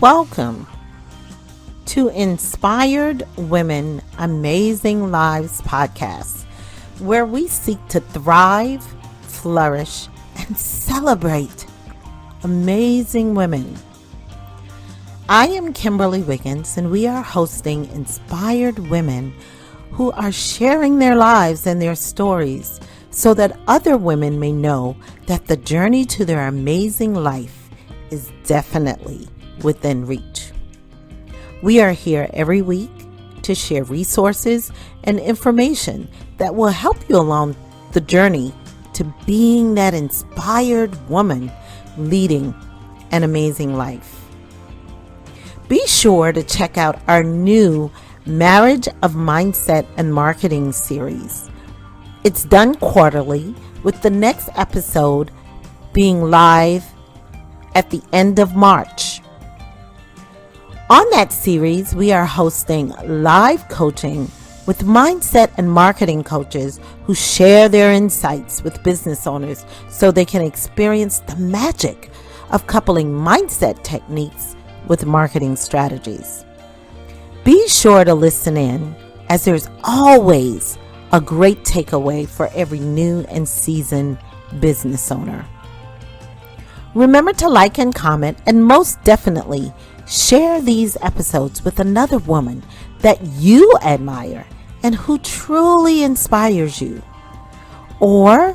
Welcome to Inspired Women Amazing Lives podcast, where we seek to thrive, flourish, and celebrate amazing women. I am Kimberly Wiggins, and we are hosting Inspired Women who are sharing their lives and their stories so that other women may know that the journey to their amazing life is definitely within reach. We are here every week to share resources and information that will help you along the journey to being that inspired woman leading an amazing life. Be sure to check out our new Marriage of Mindset and Marketing series. It's done quarterly, with the next episode being live at the end of March. On that series, we are hosting live coaching with mindset and marketing coaches who share their insights with business owners so they can experience the magic of coupling mindset techniques with marketing strategies. Be sure to listen in, as there's always a great takeaway for every new and seasoned business owner. Remember to like and comment, and most definitely share these episodes with another woman that you admire and who truly inspires you. Or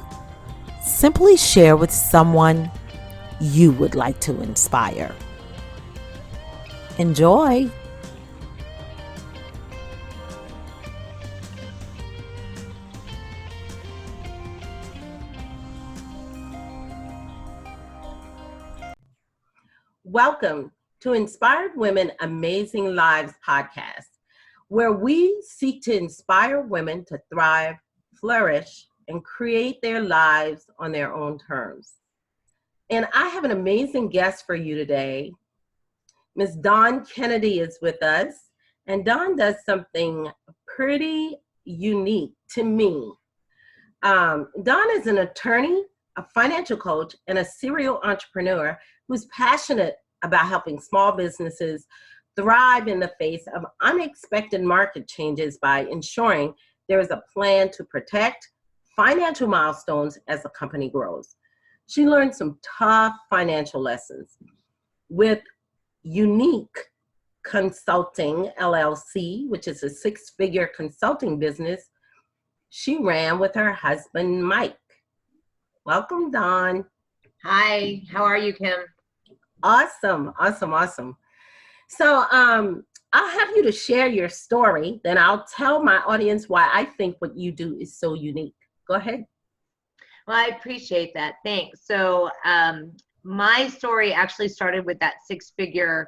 simply share with someone you would like to inspire. Enjoy. Welcome to Inspired Women Amazing Lives podcast, where we seek to inspire women to thrive, flourish, and create their lives on their own terms. And I have an amazing guest for you today. Ms. Dawn Kennedy is with us, and Dawn does something pretty unique to me. Dawn is an attorney, a financial coach, and a serial entrepreneur who's passionate about helping small businesses thrive in the face of unexpected market changes by ensuring there is a plan to protect financial milestones as the company grows. She learned some tough financial lessons with UNEQ Consulting, LLC, which is a six-figure consulting business she ran with her husband, Mike. Welcome, Dawn. Hi, how are you, Kim? Awesome. So I'll have you to share your story, then I'll tell my audience why I think what you do is so unique. Go ahead. Well, I appreciate that. Thanks. So my story actually started with that six-figure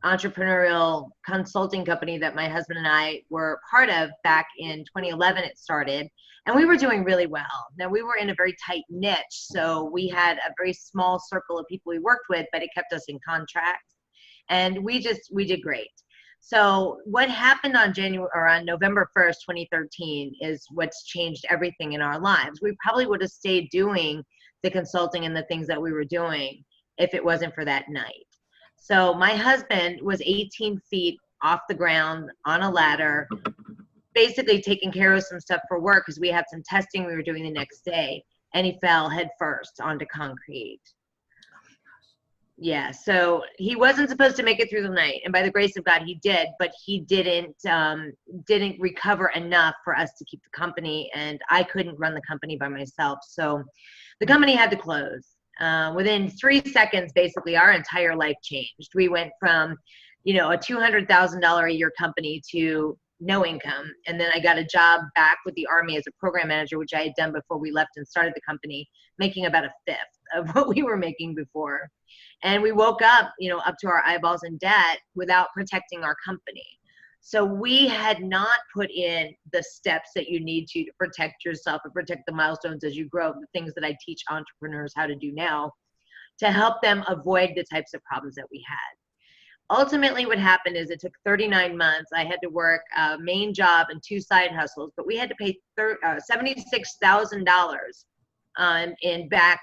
entrepreneurial consulting company that my husband and I were part of back in 2011. It started, and we were doing really well. Now, we were in a very tight niche, so we had a very small circle of people we worked with, but it kept us in contract, and we did great. So what happened on November 1st, 2013 is what's changed everything in our lives. We probably would have stayed doing the consulting and the things that we were doing if it wasn't for that night. So my husband was 18 feet off the ground on a ladder, basically taking care of some stuff for work because we had some testing we were doing the next day, and he fell head first onto concrete. Yeah, so he wasn't supposed to make it through the night, and by the grace of God, he did, but he didn't recover enough for us to keep the company, and I couldn't run the company by myself, so the company had to close. Within 3 seconds, basically, our entire life changed. We went from, a $200,000 a year company to no income. And then I got a job back with the Army as a program manager, which I had done before we left and started the company, making about a fifth of what we were making before. And we woke up, up to our eyeballs in debt without protecting our company. So we had not put in the steps that you need to protect yourself and protect the milestones as you grow, the things that I teach entrepreneurs how to do now to help them avoid the types of problems that we had. Ultimately, what happened is it took 39 months. I had to work a main job and 2 side hustles, but we had to pay $76,000 in back,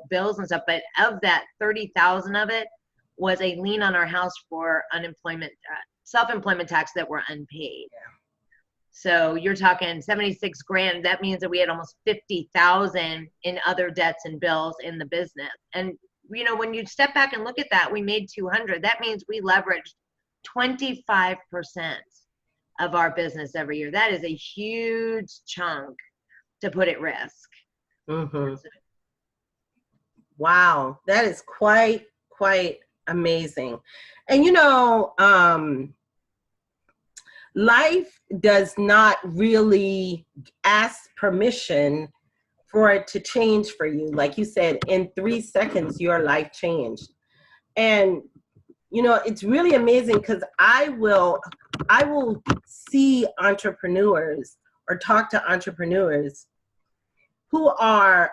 bills and stuff. But of that, 30,000 of it was a lien on our house for unemployment, self-employment tax that were unpaid. Yeah. So you're talking 76 grand. That means that we had almost 50,000 in other debts and bills in the business. And you know, when you step back and look at that, we made 200. That means we leveraged 25% of our business every year. That is a huge chunk to put at risk. Mm-hmm. Wow, that is quite amazing. And you know, life does not really ask permission for it to change for you. Like you said, in 3 seconds, your life changed. And you know, it's really amazing because I will see entrepreneurs or talk to entrepreneurs who are,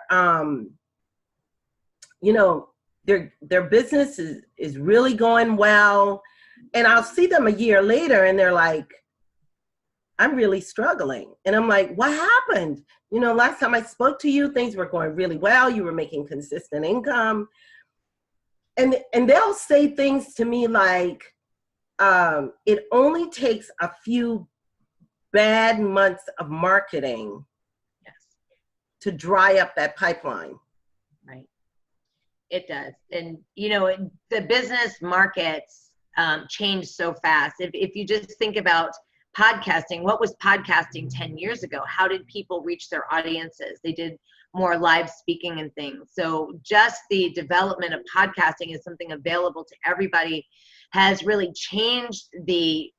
you know, their business is really going well. And I'll see them a year later and they're like, I'm really struggling. And I'm like, what happened? You know, last time I spoke to you, things were going really well. You were making consistent income. And they'll say things to me like, it only takes a few bad months of marketing to dry up that pipeline. Right. It does. And, you know, the business markets change so fast. If you just think about podcasting, what was podcasting 10 years ago? How did people reach their audiences? They did more live speaking and things. So just the development of podcasting is something available to everybody, has really changed the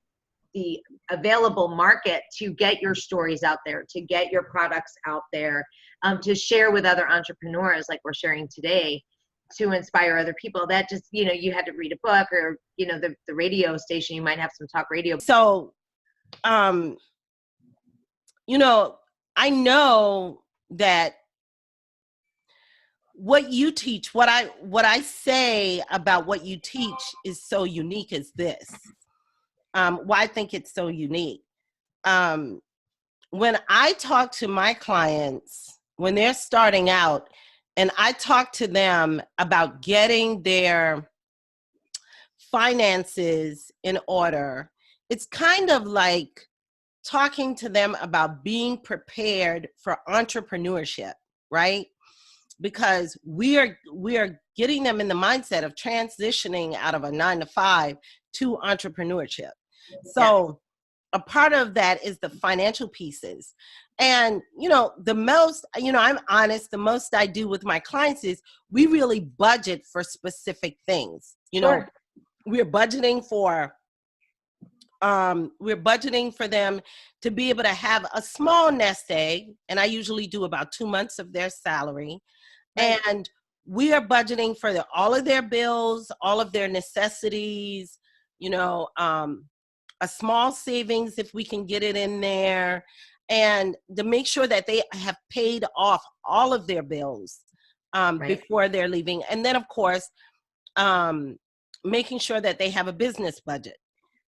available market to get your stories out there, to get your products out there, to share with other entrepreneurs like we're sharing today, to inspire other people. That just, you know, you had to read a book or, you know, the radio station, you might have some talk radio. So, you know, I know that what you teach, what I say about what you teach is so unique as this. Why I think it's so unique. When I talk to my clients, when they're starting out, and I talk to them about getting their finances in order, it's kind of like talking to them about being prepared for entrepreneurship, right? Because we are getting them in the mindset of transitioning out of a 9-to-5 to entrepreneurship. So a part of that is the financial pieces. And, you know, the most, you know, I'm honest, the most I do with my clients is we really budget for specific things. You know, we're budgeting for them to be able to have a small nest egg. And I usually do about 2 months of their salary. Right. And we are budgeting for all of their bills, all of their necessities, you know, a small savings if we can get it in there, and to make sure that they have paid off all of their bills before they're leaving. And then, of course, making sure that they have a business budget.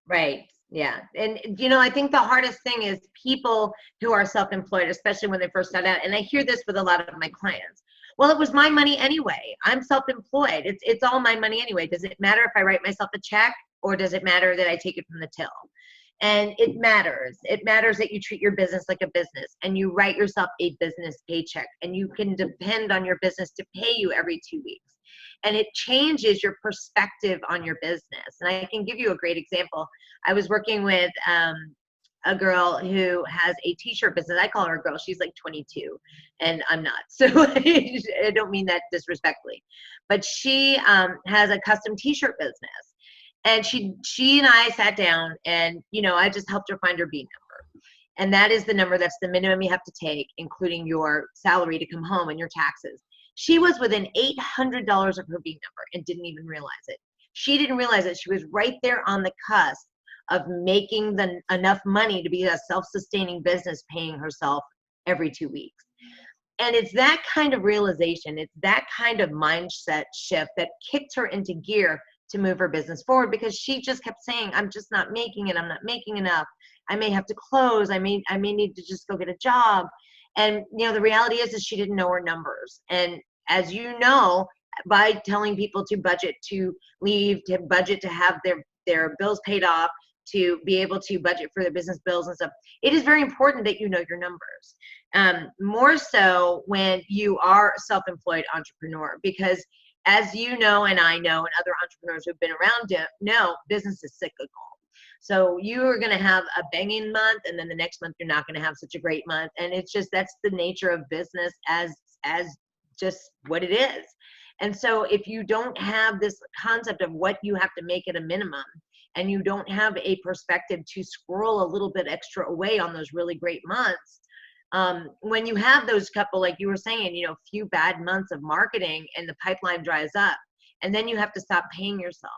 Right. Yeah. And, you know, I think the hardest thing is people who are self-employed, especially when they first start out. And I hear this with a lot of my clients. Well, it was my money anyway. I'm self-employed. It's all my money anyway. Does it matter if I write myself a check, or does it matter that I take it from the till? And it matters. It matters that you treat your business like a business and you write yourself a business paycheck, and you can depend on your business to pay you every 2 weeks. And it changes your perspective on your business. And I can give you a great example. I was working with a girl who has a t-shirt business. I call her a girl. She's like 22 and I'm not. So I don't mean that disrespectfully, but she has a custom t-shirt business. And she and I sat down and, you know, I just helped her find her B number. And that is the number that's the minimum you have to take, including your salary to come home and your taxes. She was within $800 of her B number and didn't even realize it. She didn't realize that she was right there on the cusp of making enough money to be a self-sustaining business, paying herself every 2 weeks. And it's that kind of realization, it's that kind of mindset shift that kicked her into gear to move her business forward, because she just kept saying, I'm just not making it. I'm not making enough. I may have to close. I may need to just go get a job. And, you know, the reality is she didn't know her numbers. And as you know, by telling people to budget to leave, to budget to have their bills paid off, to be able to budget for their business bills and stuff. It is very important that you know your numbers. More so when you are a self-employed entrepreneur, because as you know, and I know, and other entrepreneurs who've been around it know, business is cyclical. So you are going to have a banging month, and then the next month you're not going to have such a great month. And it's just, that's the nature of business as just what it is. And so if you don't have this concept of what you have to make at a minimum, and you don't have a perspective to squirrel a little bit extra away on those really great months, when you have those couple, like you were saying, you know, few bad months of marketing and the pipeline dries up, and then you have to stop paying yourself.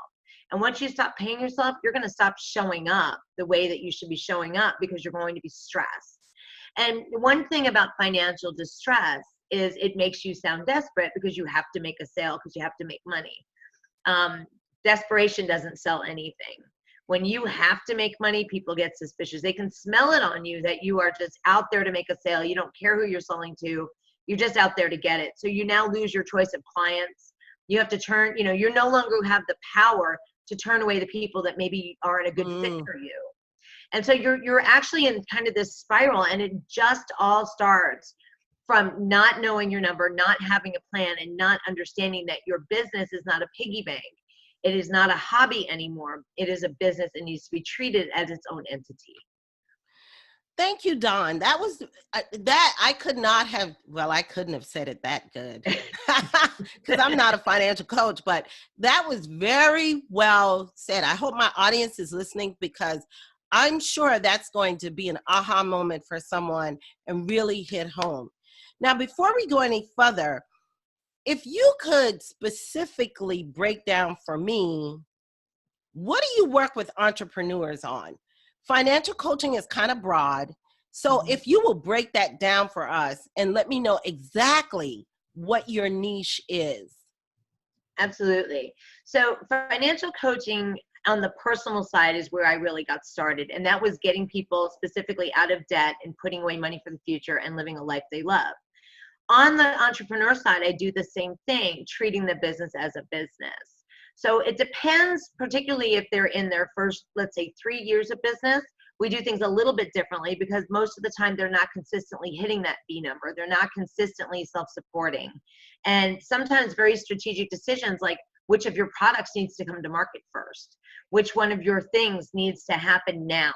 And once you stop paying yourself, you're going to stop showing up the way that you should be showing up, because you're going to be stressed. And one thing about financial distress is it makes you sound desperate, because you have to make a sale, because you have to make money. Desperation doesn't sell anything. When you have to make money, people get suspicious. They can smell it on you that you are just out there to make a sale. You don't care who you're selling to. You're just out there to get it. So you now lose your choice of clients. You have to turn, you know, you no longer have the power to turn away the people that maybe aren't a good fit for you. And so you're actually in kind of this spiral, and it just all starts from not knowing your number, not having a plan, and not understanding that your business is not a piggy bank. It is not a hobby anymore. It is a business and needs to be treated as its own entity. Thank you, Dawn. That was that I could not have, well, I couldn't have said it that good because I'm not a financial coach, but that was very well said. I hope my audience is listening, because I'm sure that's going to be an aha moment for someone and really hit home. Now, before we go any further, if you could specifically break down for me, what do you work with entrepreneurs on? Financial coaching is kind of broad. So if you will break that down for us and let me know exactly what your niche is. Absolutely. So financial coaching on the personal side is where I really got started. And that was getting people specifically out of debt and putting away money for the future and living a life they love. On the entrepreneur side, I do the same thing, treating the business as a business. So it depends, particularly if they're in their first, let's say, 3 years of business. We do things a little bit differently, because most of the time they're not consistently hitting that B number. They're not consistently self-supporting. And sometimes very strategic decisions, like which of your products needs to come to market first? Which one of your things needs to happen now?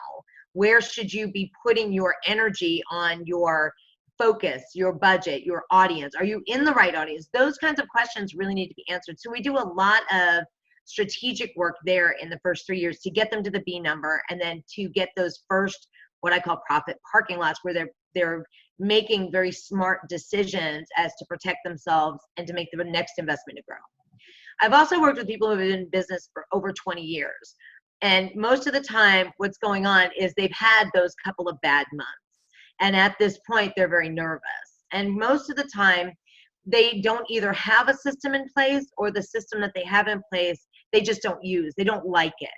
Where should you be putting your energy on your focus, your budget, your audience? Are you in the right audience? Those kinds of questions really need to be answered. So we do a lot of strategic work there in the first 3 years to get them to the B number, and then to get those first, what I call profit parking lots, where they're making very smart decisions as to protect themselves and to make the next investment to grow. I've also worked with people who have been in business for over 20 years. And most of the time, what's going on is they've had those couple of bad months. And at this point, they're very nervous. And most of the time, they don't either have a system in place, or the system that they have in place, they just don't use. They don't like it.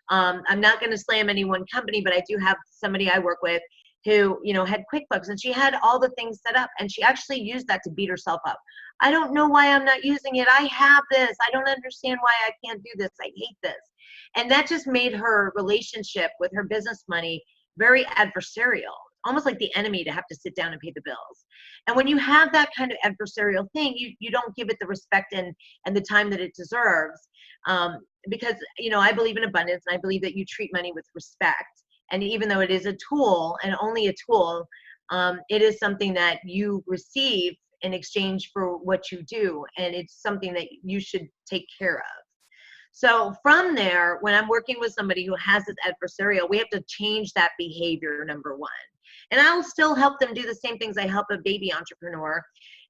I'm not going to slam any one company, but I do have somebody I work with who, you know, had QuickBooks, and she had all the things set up, and she actually used that to beat herself up. I don't know why I'm not using it. I have this. I don't understand why I can't do this. I hate this. And that just made her relationship with her business money very adversarial, almost like the enemy, to have to sit down and pay the bills. And when you have that kind of adversarial thing, you don't give it the respect and the time that it deserves. Because, you know, I believe in abundance, and I believe that you treat money with respect. And even though it is a tool, and only a tool, it is something that you receive in exchange for what you do. And it's something that you should take care of. So from there, when I'm working with somebody who has this adversarial, we have to change that behavior, number one. And I'll still help them do the same things I help a baby entrepreneur.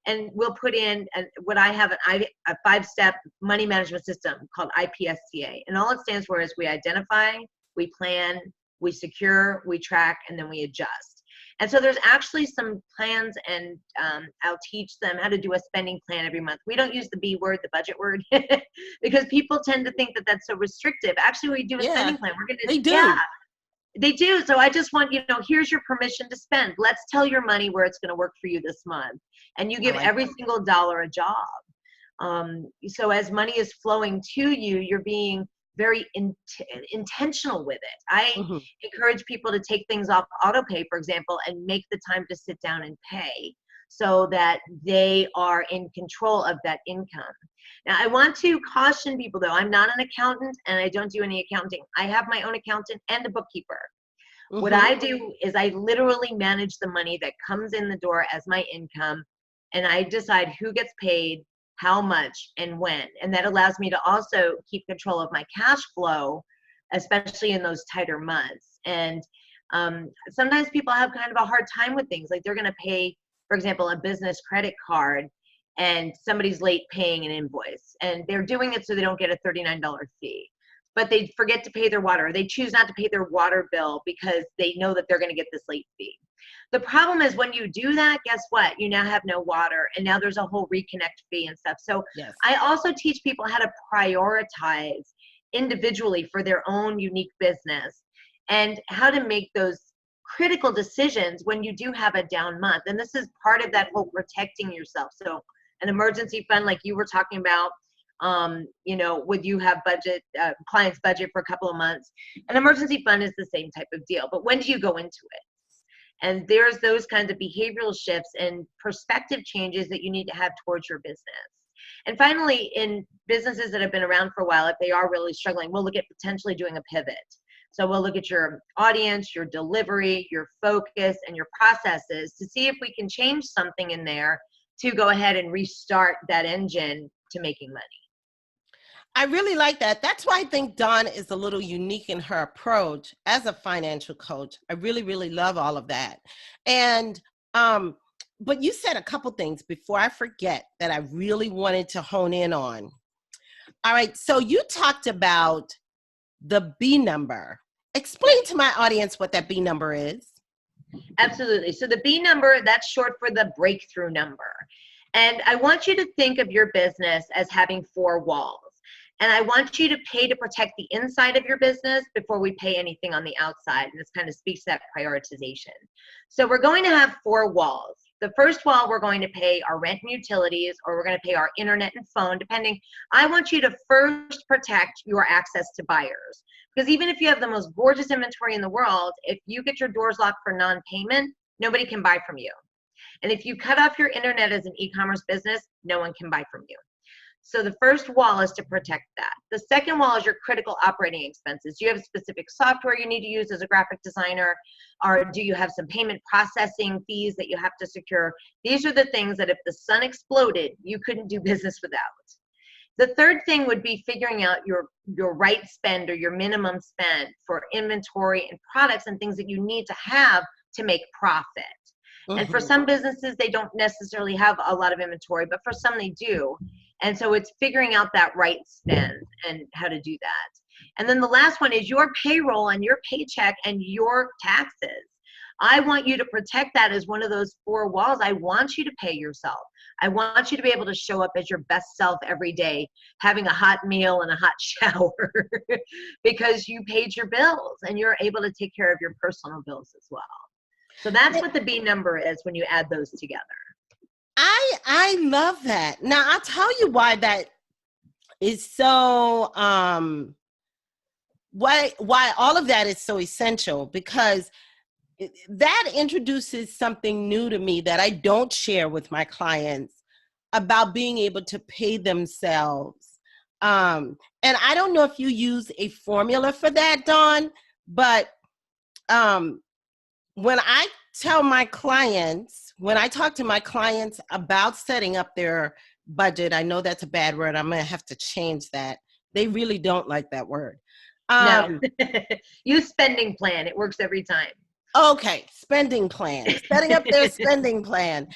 And we'll put in what I have, a 5-step money management system called IPSCA. And all it stands for is we identify, we plan, we secure, we track, and then we adjust. And so there's actually some plans, and I'll teach them how to do a spending plan every month. We don't use the B word, the budget word, because people tend to think that that's so restrictive. Actually, we do a spending plan. They do. Yeah, they do. So I just want, you know, here's your permission to spend. Let's tell your money where it's going to work for you this month. And you give every single dollar a job. So as money is flowing to you, you're being very intentional with it. I Mm-hmm. encourage people to take things off auto pay, for example, and make the time to sit down and pay so that they are in control of that income. Now, I want to caution people, though, I'm not an accountant and I don't do any accounting. I have my own accountant and a bookkeeper. What Mm-hmm. I do is I literally manage the money that comes in the door as my income, and I decide who gets paid, how much, and when. And that allows me to also keep control of my cash flow, especially in those tighter months. And sometimes people have kind of a hard time with things, like they're going to pay, for example, a business credit card, and somebody's late paying an invoice, and they're doing it so they don't get a $39 fee. But they forget to pay their water, or they choose not to pay their water bill because they know that they're going to get this late fee. The problem is when you do that, guess what? You now have no water, and now there's a whole reconnect fee and stuff. So Yes. I also teach people how to prioritize individually for their own unique business and how to make those critical decisions when you do have a down month. And this is part of that whole protecting yourself. So an emergency fund, like you were talking about, would you have clients budget for a couple of months? An emergency fund is the same type of deal, but when do you go into it? And there's those kinds of behavioral shifts and perspective changes that you need to have towards your business. And finally, in businesses that have been around for a while, if they are really struggling, we'll look at potentially doing a pivot. So we'll look at your audience, your delivery, your focus, and your processes to see if we can change something in there to go ahead and restart that engine to making money. I really like that. That's why I think Dawn is a little unique in her approach as a financial coach. I really, really love all of that. And, but you said a couple things before I forget that I really wanted to hone in on. All right. So you talked about the B number. Explain to my audience what that B number is. Absolutely. So the B number, that's short for the breakthrough number. And I want you to think of your business as having 4 walls. And I want you to pay to protect the inside of your business before we pay anything on the outside. And this kind of speaks to that prioritization. So we're going to have 4 walls. The first wall, we're going to pay our rent and utilities, or we're going to pay our internet and phone, depending. I want you to first protect your access to buyers. Because even if you have the most gorgeous inventory in the world, if you get your doors locked for non-payment, nobody can buy from you. And if you cut off your internet as an e-commerce business, no one can buy from you. So the first wall is to protect that. The second wall is your critical operating expenses. Do you have specific software you need to use as a graphic designer? Or do you have some payment processing fees that you have to secure? These are the things that if the sun exploded, you couldn't do business without. The third thing would be figuring out your right spend or your minimum spend for inventory and products and things that you need to have to make profit. And for some businesses, they don't necessarily have a lot of inventory, but for some they do. And so it's figuring out that right spend and how to do that. And then the last one is your payroll and your paycheck and your taxes. I want you to protect that as one of those 4 walls. I want you to pay yourself. I want you to be able to show up as your best self every day, having a hot meal and a hot shower because you paid your bills and you're able to take care of your personal bills as well. So that's what the B number is when you add those together. I love that. Now I'll tell you why that is so why all of that is so essential, because that introduces something new to me that I don't share with my clients about being able to pay themselves. And I don't know if you use a formula for that, Dawn, but when I talk to my clients about setting up their budget, I know that's a bad word. I'm going to have to change that. They really don't like that word. No, use spending plan. It works every time. Okay, spending plan, setting up their spending plan.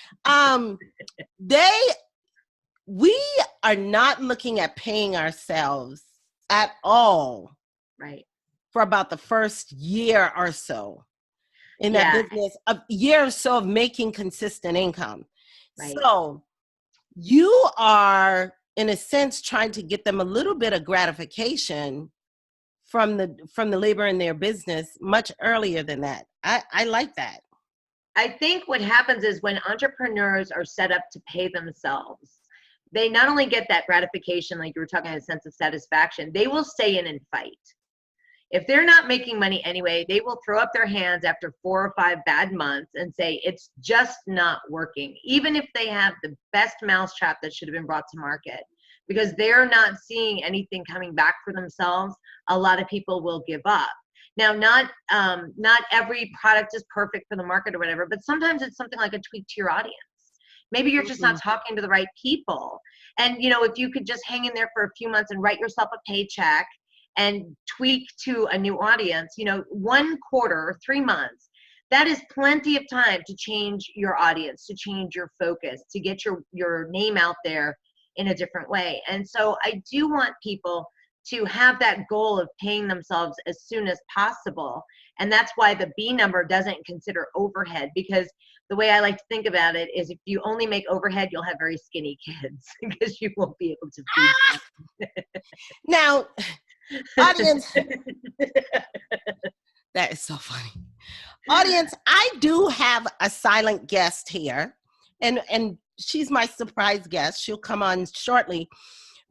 We are not looking at paying ourselves at all. Right. For about the first year or so in that business, a year or so of making consistent income. Right. So you are, in a sense, trying to get them a little bit of gratification from the labor in their business much earlier than that. I like that. I think what happens is when entrepreneurs are set up to pay themselves, they not only get that gratification, like you were talking, a sense of satisfaction, they will stay in and fight. If they're not making money anyway, they will throw up their hands after 4 or 5 bad months and say, it's just not working, even if they have the best mousetrap that should have been brought to market. Because they're not seeing anything coming back for themselves, a lot of people will give up. Now, not every product is perfect for the market or whatever, but sometimes it's something like a tweak to your audience. Maybe you're just not talking to the right people. And, you know, if you could just hang in there for a few months and write yourself a paycheck and tweak to a new audience, you know, 1 quarter, 3 months, that is plenty of time to change your audience, to change your focus, to get your name out there in a different way. And so I do want people to have that goal of paying themselves as soon as possible. And that's why the B number doesn't consider overhead, because the way I like to think about it is if you only make overhead, you'll have very skinny kids because you won't be able to feed them. Now, audience, that is so funny. Audience, I do have a silent guest here, and she's my surprise guest. She'll come on shortly.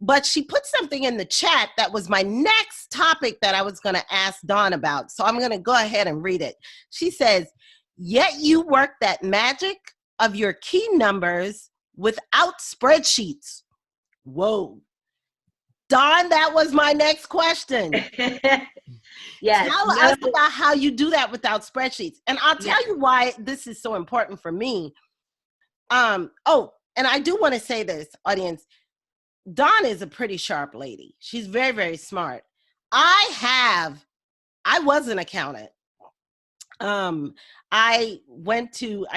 But she put something in the chat that was my next topic that I was going to ask Dawn about. So I'm going to go ahead and read it. She says, yet you work that magic of your key numbers without spreadsheets. Whoa. Dawn, that was my next question. Yes. Tell us about how you do that without spreadsheets. And I'll tell you why this is so important for me. Oh, and I do want to say this, audience. Dawn is a pretty sharp lady. She's very, very smart. I was an accountant. I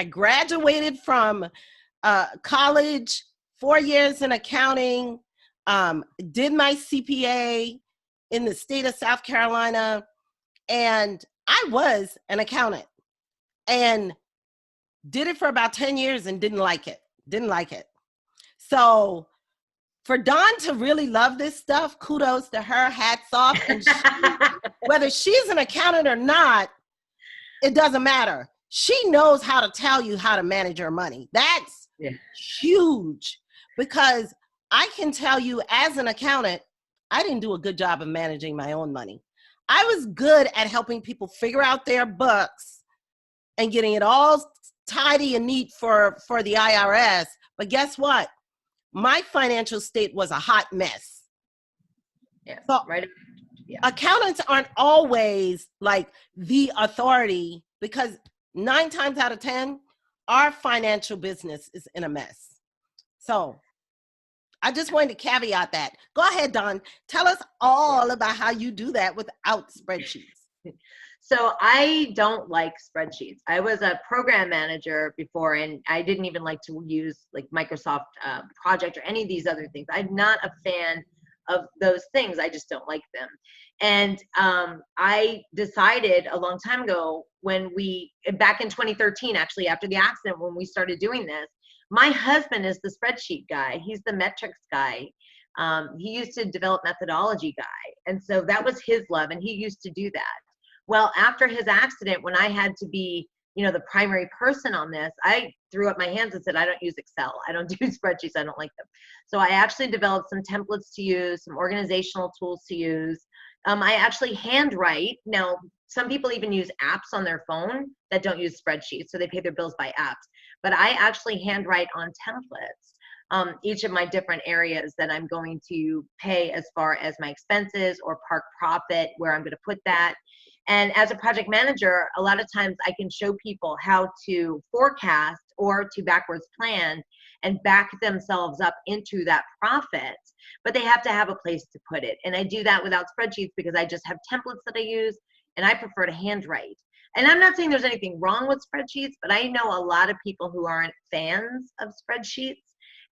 graduated from college, 4 years in accounting, did my CPA in the state of South Carolina, and I was an accountant and did it for about 10 years and didn't like it. So for Dawn to really love this stuff, kudos to her, hats off. And whether she's an accountant or not, it doesn't matter. She knows how to tell you how to manage your money. That's huge, because I can tell you as an accountant, I didn't do a good job of managing my own money. I was good at helping people figure out their books and getting it all tidy and neat for the IRS. But guess what? My financial state was a hot mess. Yeah, so right. Yeah. Accountants aren't always like the authority, because 9 times out of 10, our financial business is in a mess. So I just wanted to caveat that. Go ahead, Dawn. Tell us all about how you do that without spreadsheets. So I don't like spreadsheets. I was a program manager before, and I didn't even like to use like Microsoft Project or any of these other things. I'm not a fan of those things. I just don't like them. And I decided a long time ago, back in 2013, actually, after the accident, when we started doing this, my husband is the spreadsheet guy. He's the metrics guy. He used to develop methodology guy. And so that was his love, and he used to do that. Well, after his accident, when I had to be, the primary person on this, I threw up my hands and said, I don't use Excel. I don't do spreadsheets. I don't like them. So I actually developed some templates to use, some organizational tools to use. I actually handwrite. Now, some people even use apps on their phone that don't use spreadsheets, so they pay their bills by apps. But I actually handwrite on templates each of my different areas that I'm going to pay as far as my expenses or park profit, where I'm going to put that. And as a project manager, a lot of times I can show people how to forecast or to backwards plan and back themselves up into that profit, but they have to have a place to put it. And I do that without spreadsheets because I just have templates that I use, and I prefer to handwrite. And I'm not saying there's anything wrong with spreadsheets, but I know a lot of people who aren't fans of spreadsheets.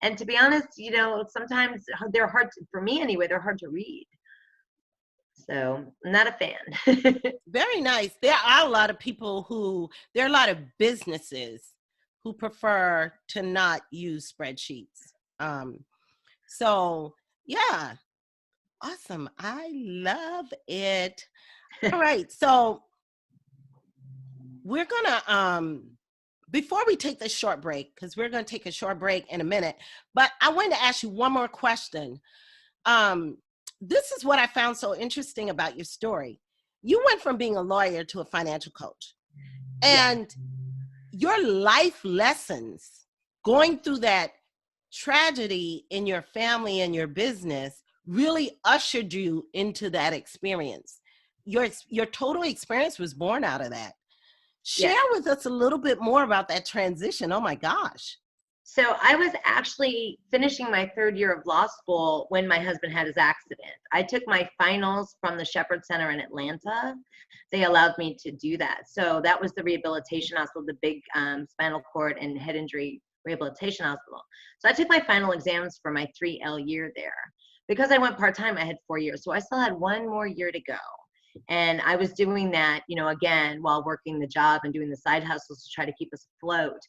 And to be honest, sometimes they're hard for me anyway, they're hard to read. So I'm not a fan. Very nice. There are a lot of businesses who prefer to not use spreadsheets. So yeah, awesome. I love it. All right. So we're gonna before we take this short break, because we're going to take a short break in a minute, but I wanted to ask you one more question. This is what I found so interesting about your story. You went from being a lawyer to a financial coach, Yes. and your life lessons going through that tragedy in your family and your business really ushered you into that experience. Your total experience was born out of that. Share Yes. with us a little bit more about that transition. Oh my gosh. So I was actually finishing my third year of law school when my husband had his accident. I took my finals from the Shepherd Center in Atlanta. They allowed me to do that. So that was the rehabilitation hospital, the big spinal cord and head injury rehabilitation hospital. So I took my final exams for my 3L year there. Because I went part-time, I had 4 years. So I still had 1 more year to go. And I was doing that, again, while working the job and doing the side hustles to try to keep us afloat.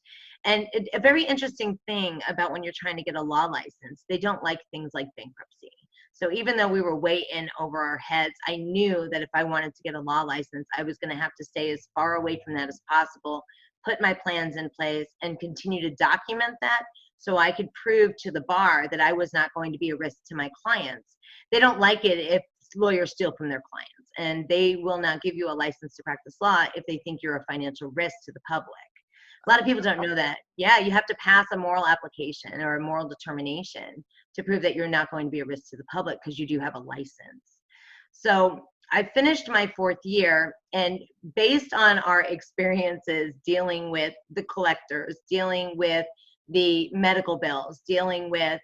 And a very interesting thing about when you're trying to get a law license, they don't like things like bankruptcy. So even though we were way in over our heads, I knew that if I wanted to get a law license, I was going to have to stay as far away from that as possible, put my plans in place, and continue to document that so I could prove to the bar that I was not going to be a risk to my clients. They don't like it if lawyers steal from their clients, and they will not give you a license to practice law if they think you're a financial risk to the public. A lot of people don't know that. Yeah, you have to pass a moral application or a moral determination to prove that you're not going to be a risk to the public because you do have a license. So I finished my 4th year, and based on our experiences dealing with the collectors, dealing with the medical bills, dealing with,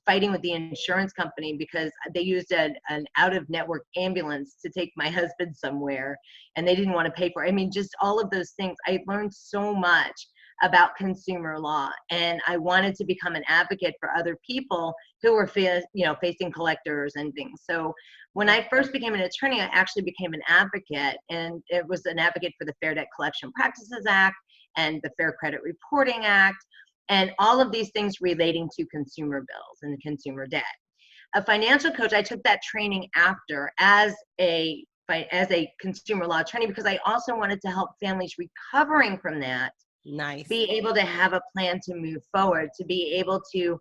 fighting with the insurance company because they used an out-of-network ambulance to take my husband somewhere and they didn't want to pay for it. I mean, just all of those things. I learned so much about consumer law, and I wanted to become an advocate for other people who were facing collectors and things. So when I first became an attorney, I actually became an advocate, and it was an advocate for the Fair Debt Collection Practices Act and the Fair Credit Reporting Act, and all of these things relating to consumer bills and consumer debt. A financial coach, I took that training after as a consumer law attorney because I also wanted to help families recovering from that Nice. be able to have a plan to move forward, to be able to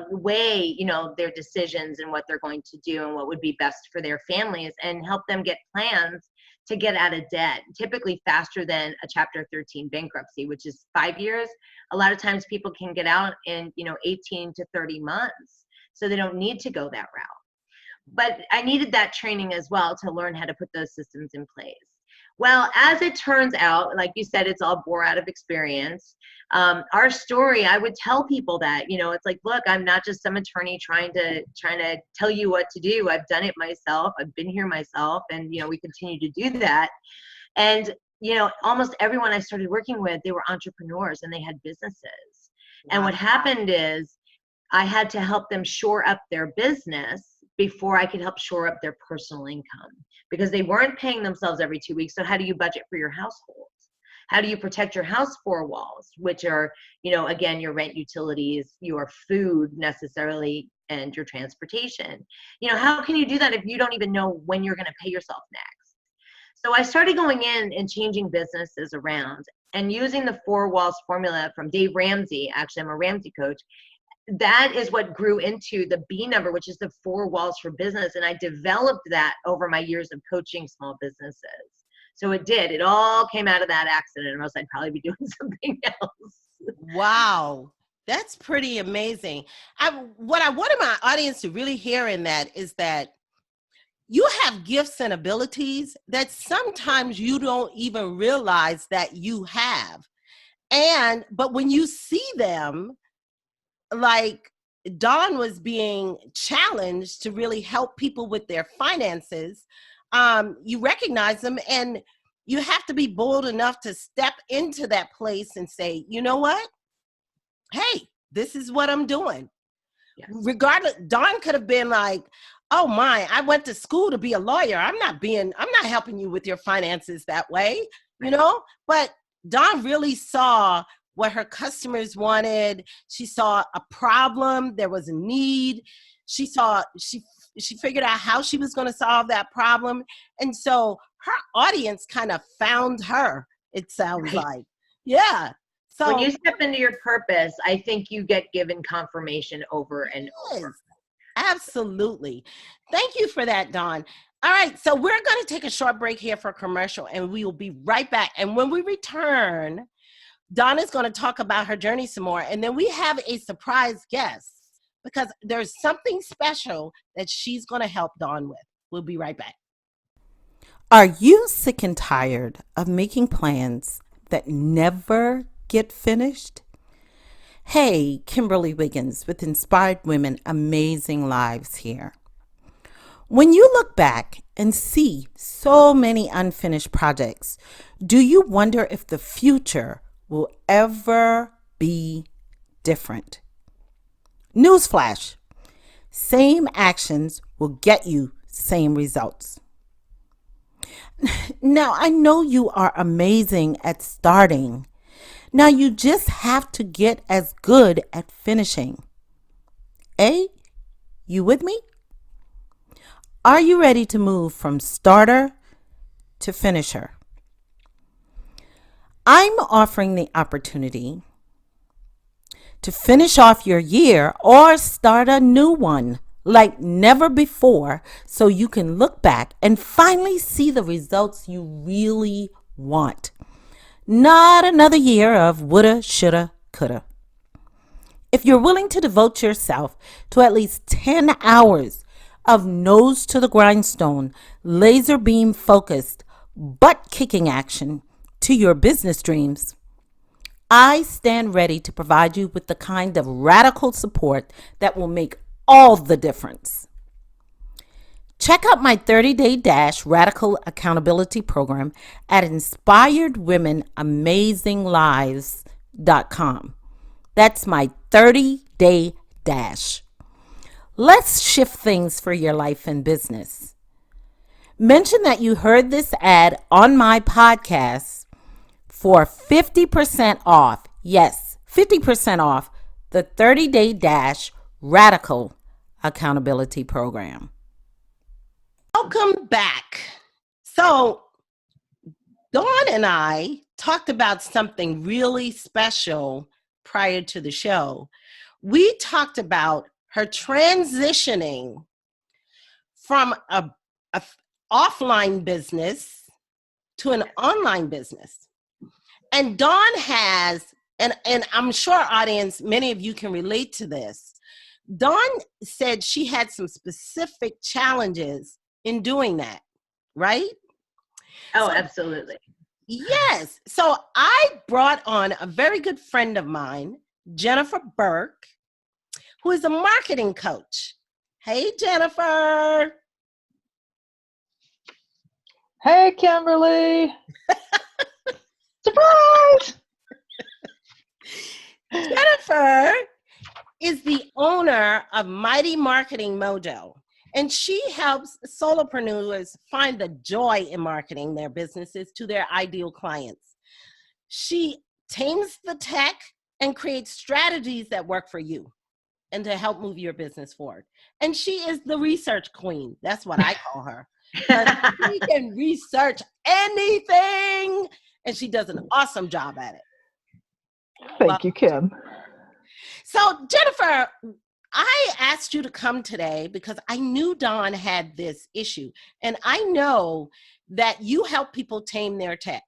weigh, their decisions and what they're going to do and what would be best for their families, and help them get plans to get out of debt, typically faster than a Chapter 13 bankruptcy, which is 5 years. A lot of times people can get out in, 18 to 30 months. So they don't need to go that route. But I needed that training as well to learn how to put those systems in place. Well, as it turns out, like you said, it's all bore out of experience. Our story, I would tell people that, it's like, look, I'm not just some attorney trying to tell you what to do. I've done it myself. I've been here myself, and we continue to do that. And almost everyone I started working with, they were entrepreneurs and they had businesses. Wow. And what happened is I had to help them shore up their business before I could help shore up their personal income, because they weren't paying themselves every 2 weeks. So how do you budget for your household? How do you protect your house 4 walls, which are, again, your rent, utilities, your food necessarily, and your transportation? How can you do that if you don't even know when you're going to pay yourself next? So I started going in and changing businesses around and using the 4 walls formula from Dave Ramsey. Actually, I'm a Ramsey coach. That is what grew into the B number, which is the 4 walls for business. And I developed that over my years of coaching small businesses. So it all came out of that accident, or else I'd probably be doing something else. Wow. That's pretty amazing. What I wanted my audience to really hear in that is that you have gifts and abilities that sometimes you don't even realize that you have. But when you see them, like Dawn was being challenged to really help people with their finances, you recognize them, and you have to be bold enough to step into that place and say, you know what? Hey, this is what I'm doing. Yes. Regardless, Dawn could have been like, oh my, I went to school to be a lawyer. I'm not helping you with your finances that way, but Dawn really saw what her customers wanted. She saw a problem. There was a need. She figured out how she was going to solve that problem. And so her audience kind of found her, it sounds like. Yeah. When So you step into your purpose, I think you get given confirmation over and over. yes, absolutely. Thank you for that, Dawn. All right, so we're going to take a short break here for a commercial, and we will be right back. And when we return, Dawn is going to talk about her journey some more, and then we have a surprise guest because there's something special that she's going to help Dawn with. We'll be right back. Are you sick and tired of making plans that never get finished? Hey, Kimberly Wiggins with Inspired Women Amazing Lives here. When you look back and see so many unfinished projects, do you wonder if the future will ever be different? Newsflash: same actions will get you same results. Now, I know you are amazing at starting. Now you just have to get as good at finishing. Eh? You with me? Are you ready to move from starter to finisher? I'm offering the opportunity to finish off your year or start a new one like never before so you can look back and finally see the results you really want. Not another year of woulda, shoulda, coulda. If you're willing to devote yourself to at least 10 hours of nose to the grindstone, laser beam focused, butt kicking action to your business dreams, I stand ready to provide you with the kind of radical support that will make all the difference. Check out my 30-day dash radical accountability program at inspiredwomenamazinglives.com. That's my 30-day dash. Let's shift things for your life and business. Mention that you heard this ad on my podcast for 50% off. Yes, 50% off the 30-day dash radical accountability program. Welcome back. So, Dawn and I talked about something really special prior to the show. We talked about her transitioning from a offline business to an online business. And Dawn has, and I'm sure audience, many of you can relate to this. Dawn said she had some specific challenges in doing that, right? Oh, So, absolutely. yes. So I brought on a very good friend of mine, Jennifer Burke, who is a marketing coach. Hey, Jennifer. Hey, Kimberly. Surprise! Jennifer is the owner of Mighty Marketing Mojo, and she helps solopreneurs find the joy in marketing their businesses to their ideal clients. She tames the tech and creates strategies that work for you and to help move your business forward. And she is the research queen. That's what I call her. She can research anything, and she does an awesome job at it. Thank you, Kim. So, Jennifer, I asked you to come today because I knew Dawn had this issue, and I know that you help people tame their tech.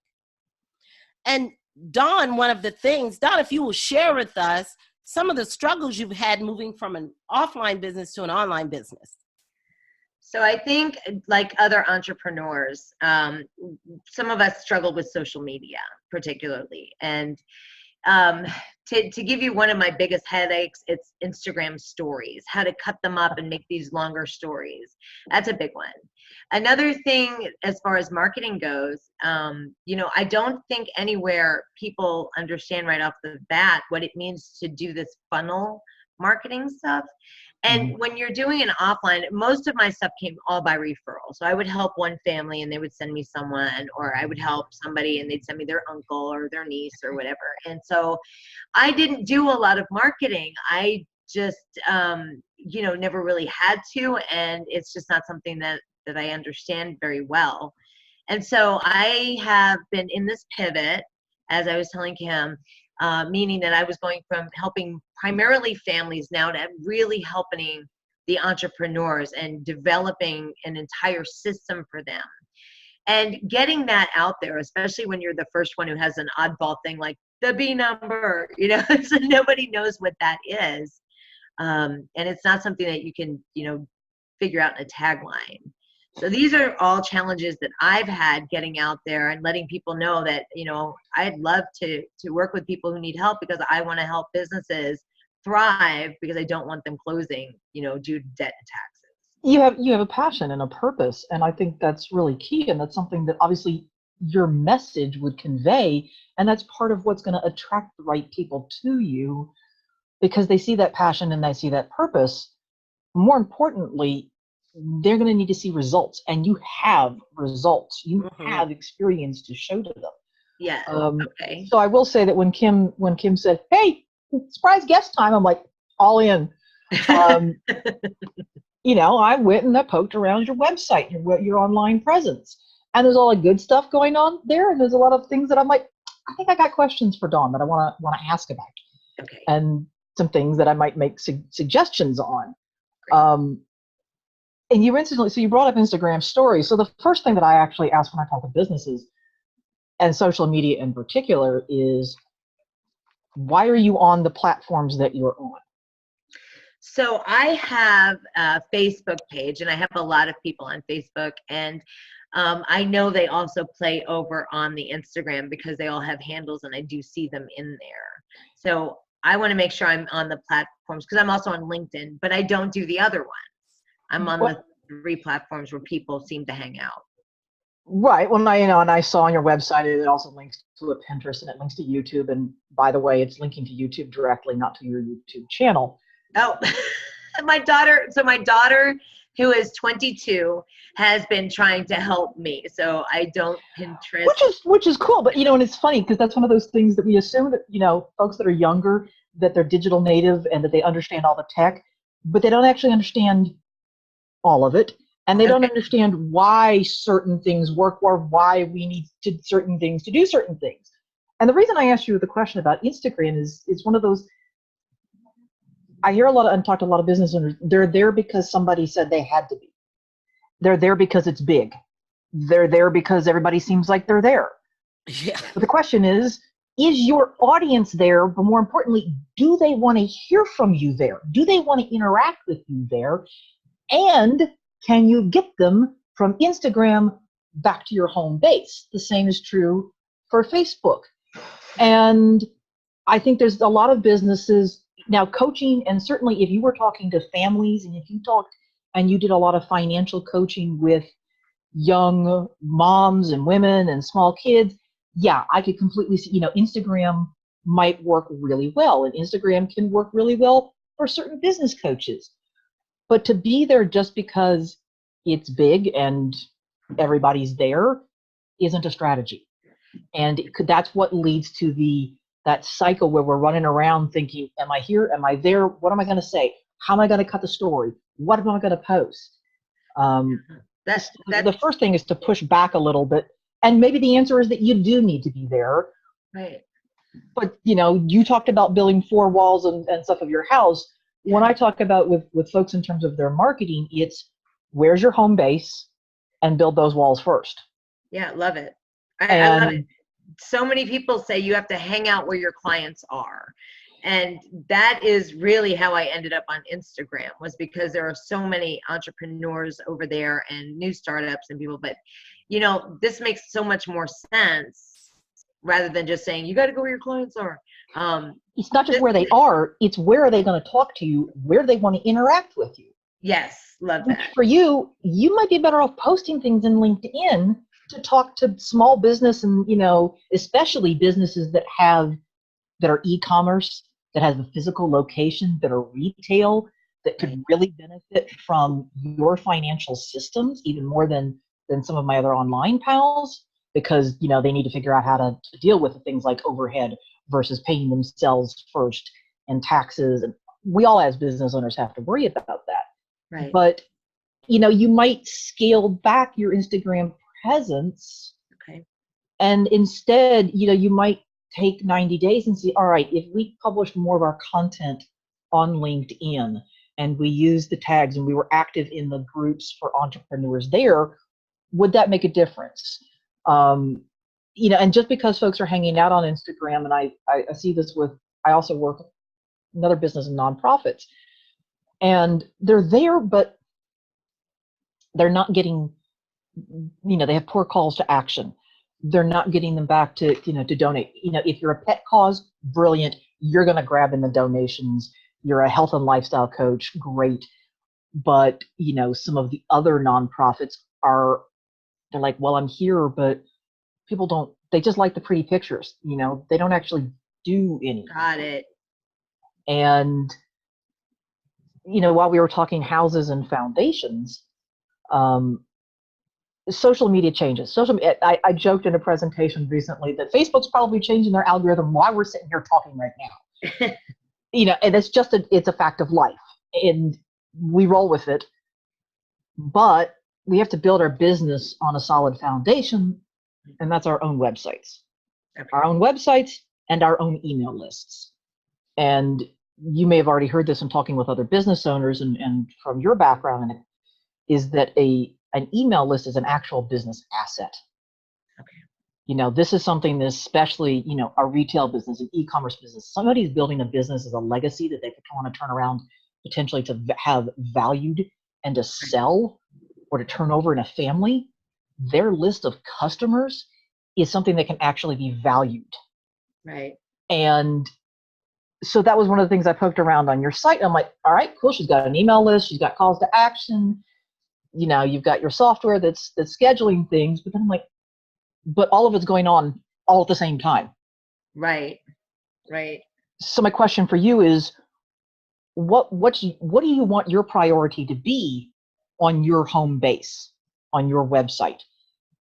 And Dawn, one of the things, Dawn, if you will share with us some of the struggles you've had moving from an offline business to an online business. So I think, like other entrepreneurs, some of us struggle with social media particularly. And to give you one of my biggest headaches, it's Instagram stories, how to cut them up and make these longer stories. That's a big one. Another thing, as far as marketing goes, I don't think anywhere people understand right off the bat what it means to do this funnel marketing stuff. And when you're doing an offline, most of my stuff came all by referral. So I would help one family and they would send me someone, or I would help somebody and they'd send me their uncle or their niece or whatever. And so I didn't do a lot of marketing. I just, never really had to. And it's just not something that I understand very well. And so I have been in this pivot, as I was telling Kim, meaning that I was going from helping primarily families now to really helping the entrepreneurs and developing an entire system for them. And getting that out there, especially when you're the first one who has an oddball thing like the B number, so nobody knows what that is. And it's not something that you can, figure out in a tagline. So these are all challenges that I've had getting out there and letting people know that, I'd love to work with people who need help because I want to help businesses thrive because I don't want them closing, due to debt and taxes. You have a passion and a purpose, and I think that's really key, and that's something that obviously your message would convey, and that's part of what's going to attract the right people to you because they see that passion and they see that purpose. More importantly, they're going to need to see results, and you have results. You have experience to show to them. Yeah. Okay. So I will say that when Kim said, "Hey, surprise guest time," I'm like, all in. I went and I poked around your website, your online presence, and there's all the good stuff going on there, and there's a lot of things that I'm like, I think I got questions for Dawn that I want to ask about, okay, and some things that I might make suggestions on. And you brought up Instagram stories. So the first thing that I actually ask when I talk to businesses, and social media in particular, is why are you on the platforms that you're on? So I have a Facebook page, and I have a lot of people on Facebook, and I know they also play over on the Instagram because they all have handles, and I do see them in there. So I want to make sure I'm on the platforms because I'm also on LinkedIn, but I don't do the other ones. I'm on the 3 platforms where people seem to hang out. Right. Well, and I saw on your website it also links to a Pinterest and it links to YouTube. And by the way, it's linking to YouTube directly, not to your YouTube channel. Oh, my daughter, who is 22, has been trying to help me. So I don't Pinterest. Which is cool. But, and it's funny because that's one of those things that we assume that, folks that are younger, that they're digital native and that they understand all the tech, but they don't actually understand all of it. And they don't understand why certain things work or why we need certain things to do certain things. And the reason I asked you the question about Instagram is one of those, I hear and talk to a lot of business owners, they're there because somebody said they had to be. They're there because it's big. They're there because everybody seems like they're there. Yeah. But the question is your audience there? But more importantly, do they want to hear from you there? Do they want to interact with you there? And can you get them from Instagram back to your home base? The same is true for Facebook. And I think there's a lot of businesses now coaching, and certainly if you were talking to families and if you talked and you did a lot of financial coaching with young moms and women and small kids, yeah, I could completely see, Instagram might work really well, and Instagram can work really well for certain business coaches. But to be there just because it's big and everybody's there isn't a strategy. And that's what leads to that cycle where we're running around thinking, am I here? Am I there? What am I going to say? How am I going to cut the story? What am I going to post? The first thing is to push back a little bit. And maybe the answer is that you do need to be there. Right. But, you talked about building 4 walls and stuff of your house. When I talk about with folks in terms of their marketing, it's where's your home base and build those walls first. Yeah, love it. I love it. So many people say you have to hang out where your clients are. And that is really how I ended up on Instagram, was because there are so many entrepreneurs over there and new startups and people. But, this makes so much more sense rather than just saying, you got to go where your clients are. It's not just where they are, it's where are they going to talk to you, where they want to interact with you. Yes, love that. For you might be better off posting things in LinkedIn to talk to small business and, especially businesses that are e-commerce, that has a physical location, that are retail, that could really benefit from your financial systems even more than some of my other online pals, because, they need to figure out how to deal with things like overhead versus paying themselves first and taxes. And we all as business owners have to worry about that. Right. But, you might scale back your Instagram presence. Okay. And instead, you might take 90 days and see, all right, if we published more of our content on LinkedIn and we used the tags and we were active in the groups for entrepreneurs there, would that make a difference? And just because folks are hanging out on Instagram, and I see this with, I also work another business in nonprofits, and they're there, but they're not getting, they have poor calls to action. They're not getting them back to, to donate. If you're a pet cause, brilliant. You're going to grab in the donations. You're a health and lifestyle coach, great. But, some of the other nonprofits they're like, well, I'm here, but people they just like the pretty pictures. They don't actually do anything. Got it. And, while we were talking houses and foundations, social media changes. I joked in a presentation recently that Facebook's probably changing their algorithm while we're sitting here talking right now. And it's a fact of life, and we roll with it. But we have to build our business on a solid foundation, and that's our own websites. Okay. Our own websites and our own email lists. And you may have already heard this in talking with other business owners, and from your background in it, is that an email list is an actual business asset. Okay. This is something that especially, a retail business, an e-commerce business, somebody's building a business as a legacy that they want to turn around potentially to have valued and to sell or to turn over in a family. Their list of customers is something that can actually be valued. Right. And so that was one of the things I poked around on your site. I'm like, all right, cool. She's got an email list. She's got calls to action. You've got your software that's scheduling things. But then I'm like, but all of it's going on all at the same time. Right. Right. So my question for you is, what do you want your priority to be on your home base, on your website?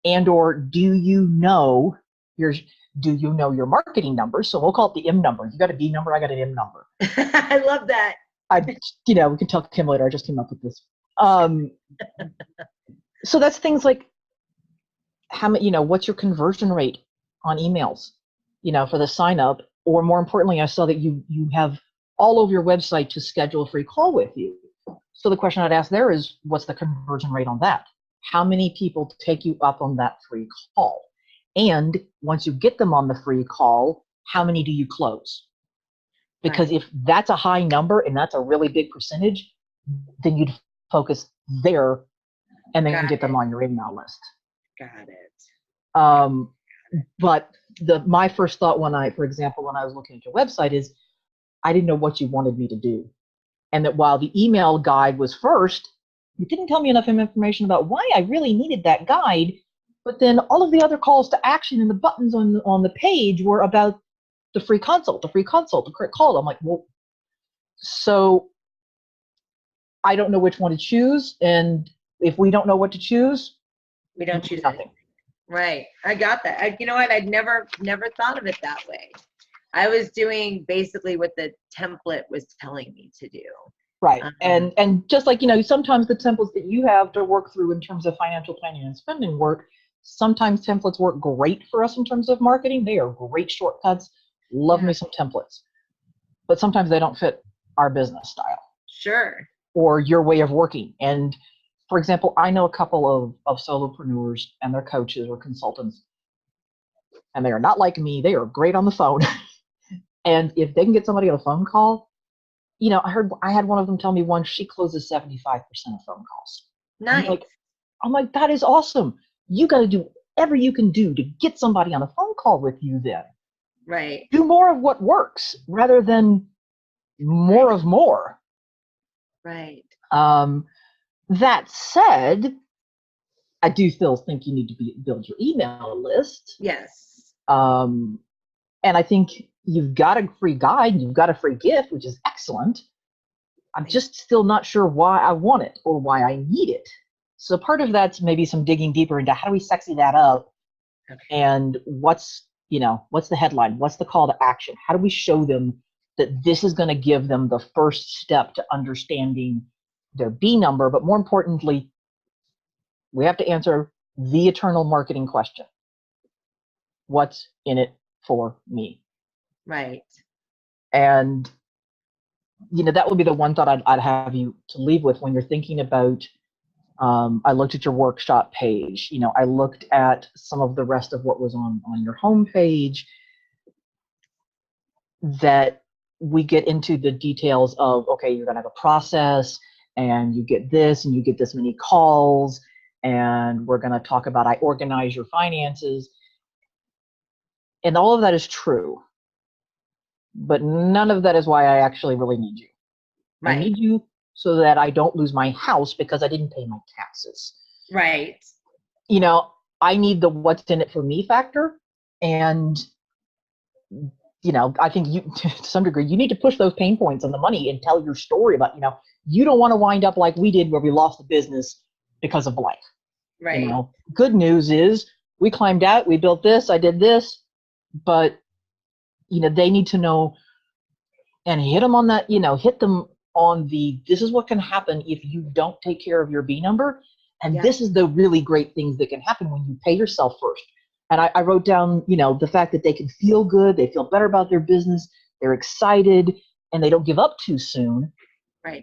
And or do you know your marketing numbers? So we'll call it the M number. You got a D number, I got an M number. I love that. We can tell Kim later, I just came up with this. So that's things like how many, what's your conversion rate on emails, for the sign up, or more importantly, I saw that you have all over your website to schedule a free call with you. So the question I'd ask there is, what's the conversion rate on that? How many people take you up on that free call? And once you get them on the free call, how many do you close? Because if that's a high number and that's a really big percentage, then you'd focus there and then get them on your email list. Got it. But my first thought for example, when I was looking at your website is, I didn't know what you wanted me to do. And that while the email guide was first, you didn't tell me enough information about why I really needed that guide. But then all of the other calls to action and the buttons on the page were about the free consult, the correct call. I'm like, well, so I don't know which one to choose. And if we don't know what to choose, we don't choose nothing. Anything. Right. I got that. You know what? I'd never thought of it that way. I was doing basically what the template was telling me to do. Right. And just like, sometimes the templates that you have to work through in terms of financial planning and spending work, sometimes templates work great for us in terms of marketing. They are great shortcuts. Love me some templates. But sometimes they don't fit our business style. Sure. Or your way of working. And for example, I know a couple of solopreneurs and their coaches or consultants, and they are not like me. They are great on the phone. And if they can get somebody on a phone call, I had one of them tell me once she closes 75% of phone calls. Nice. I'm like, that is awesome. You got to do whatever you can do to get somebody on a phone call with you then. Right. Do more of what works rather than more of more. Right. That said, I do still think you need to build your email list. Yes. And I think you've got a free guide, you've got a free gift, which is excellent. I'm just still not sure why I want it or why I need it. So part of that's maybe some digging deeper into how do we sexy that up, and what's the headline? What's the call to action? How do we show them that this is going to give them the first step to understanding their B number? But more importantly, we have to answer the eternal marketing question. What's in it for me. Right. And, that would be the one thought I'd have you to leave with when you're thinking about, I looked at your workshop page, I looked at some of the rest of what was on your homepage, that we get into the details of, okay, you're going to have a process and you get this and you get this many calls, and we're going to talk about, I organize your finances. And all of that is true, but none of that is why I actually really need you. Right. I need you so that I don't lose my house because I didn't pay my taxes. Right. I need the what's in it for me factor. And, I think you, to some degree, you need to push those pain points on the money and tell your story about, you don't want to wind up like we did where we lost the business because of blank. Right. Good news is we climbed out, we built this, I did this, but, they need to know, and hit them on that, hit them on this is what can happen if you don't take care of your B number. And this is the really great things that can happen when you pay yourself first. And I wrote down, the fact that they can feel good, they feel better about their business, they're excited, and they don't give up too soon. Right.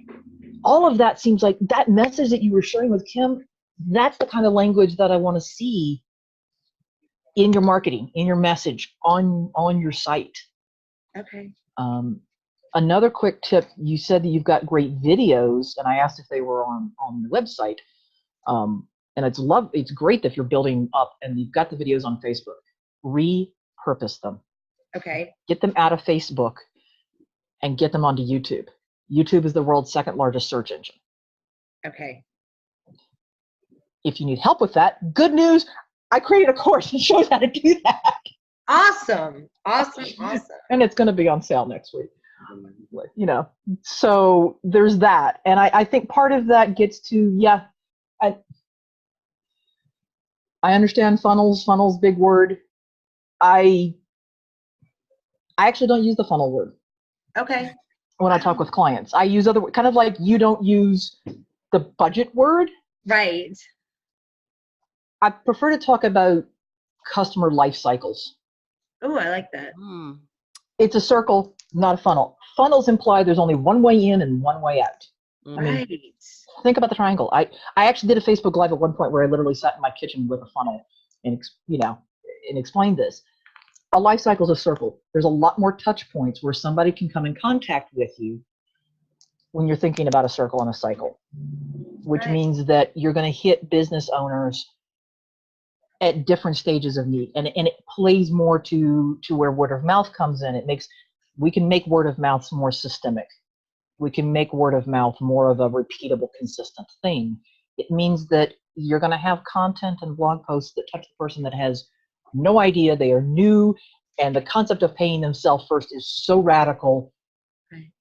All of that seems like that message that you were sharing with Kim, that's the kind of language that I want to see in your marketing, in your message, on your site. Okay. Another quick tip, you said that you've got great videos, and I asked if they were on the website. And it's great that you're building up and you've got the videos on Facebook. Repurpose them. Okay. Get them out of Facebook and get them onto YouTube. YouTube is the world's second largest search engine. Okay. If you need help with that, good news, I created a course that shows how to do that. Awesome. And it's going to be on sale next week. So there's that. And I think part of that gets to, I understand funnels, big word. I actually don't use the funnel word. Okay. When I talk with clients, I use other, kind of like you don't use the budget word. Right. I prefer to talk about customer life cycles. Oh, I like that. It's a circle, not a funnel. Funnels imply there's only one way in and one way out. Right. Think about the triangle. I actually did a Facebook Live at one point where I literally sat in my kitchen with a funnel and explained this. A life cycle is a circle. There's a lot more touch points where somebody can come in contact with you when you're thinking about a circle and a cycle, which means that you're going to hit business owners at different stages of need. And it plays more to where word of mouth comes in. We can make word of mouth more systemic. We can make word of mouth more of a repeatable, consistent thing. It means that you're going to have content and blog posts that touch the person that has no idea, they are new, and the concept of paying themselves first is so radical. Right.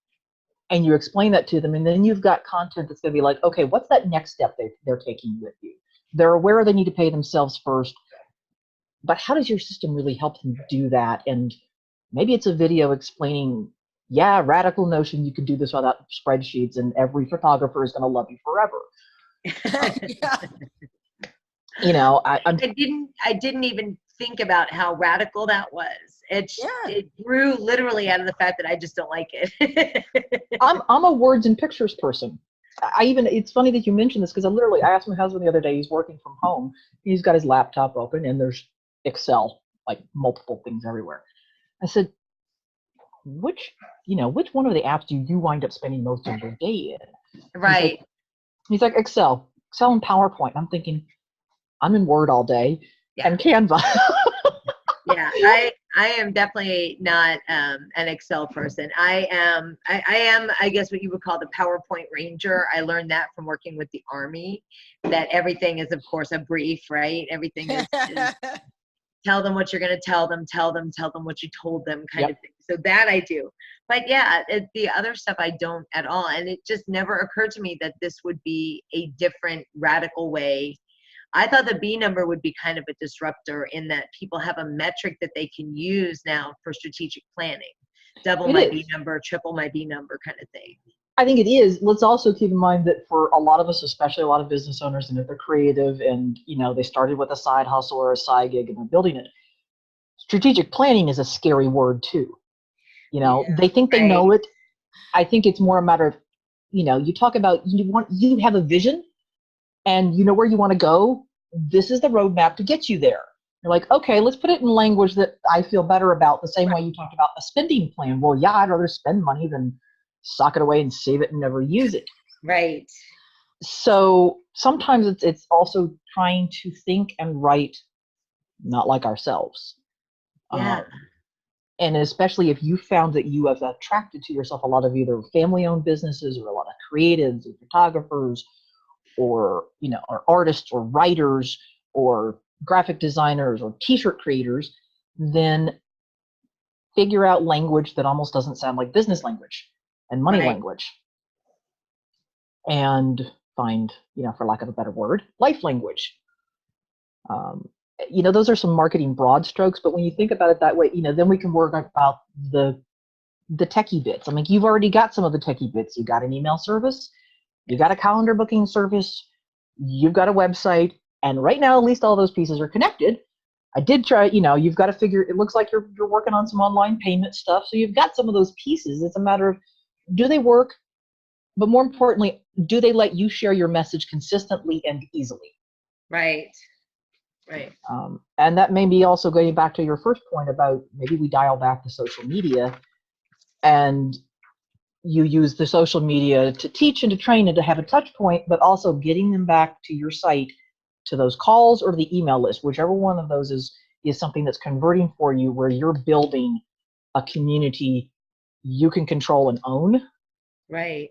And you explain that to them, and then you've got content that's going to be like, okay, what's that next step they're taking with you? They're aware they need to pay themselves first, but how does your system really help them do that? And maybe it's a video explaining, radical notion, you can do this without spreadsheets, and every photographer is going to love you forever. I didn't even think about how radical that was. It grew literally out of the fact that I just don't like it. I'm a words and pictures person. It's funny that you mentioned this because I asked my husband the other day, he's working from home, he's got his laptop open and there's Excel, like multiple things everywhere. I said, which one of the apps do you wind up spending most of your day in? Right. He's like Excel and PowerPoint. I'm thinking, I'm in Word all day and Canva. I am definitely not an Excel person. I am, I guess, what you would call the PowerPoint ranger. I learned that from working with the Army, that everything is, of course, a brief, right? Everything is tell them what you're going to tell them what you told them kind of thing. So that I do. But the other stuff I don't at all. And it just never occurred to me that this would be a different, radical way. I thought the B number would be kind of a disruptor in that people have a metric that they can use now for strategic planning. Double my B number, triple my B number kind of thing. I think it is. Let's also keep in mind that for a lot of us, especially a lot of business owners, and if they're creative and, they started with a side hustle or a side gig and they're building it, strategic planning is a scary word too. Yeah, They think they right. know it. I think it's more a matter of, you talk about you have a vision and you know where you want to go. This is the roadmap to get you there. You're like, okay, let's put it in language that I feel better about, the same way you talked about a spending plan. Well, yeah, I'd rather spend money than sock it away and save it and never use it. Right. So sometimes it's also trying to think and write not like ourselves. Yeah. And especially if you found that you have attracted to yourself a lot of either family-owned businesses or a lot of creatives or photographers or or artists or writers or graphic designers or t-shirt creators, then figure out language that almost doesn't sound like business language and money Right. language, and find, for lack of a better word, life language. Those are some marketing broad strokes, but when you think about it that way, then we can work about the techie bits. I mean, you've already got some of the techie bits. You got an email service, you got a calendar booking service, you've got a website, and right now, at least all those pieces are connected. I did try, you've got to figure, it looks like you're working on some online payment stuff. So you've got some of those pieces. It's a matter of, do they work? But more importantly, do they let you share your message consistently and easily? Right. Right. And that may be also going back to your first point about maybe we dial back to social media and you use the social media to teach and to train and to have a touch point, but also getting them back to your site, to those calls or the email list, whichever one of those is something that's converting for you, where you're building a community you can control and own. Right.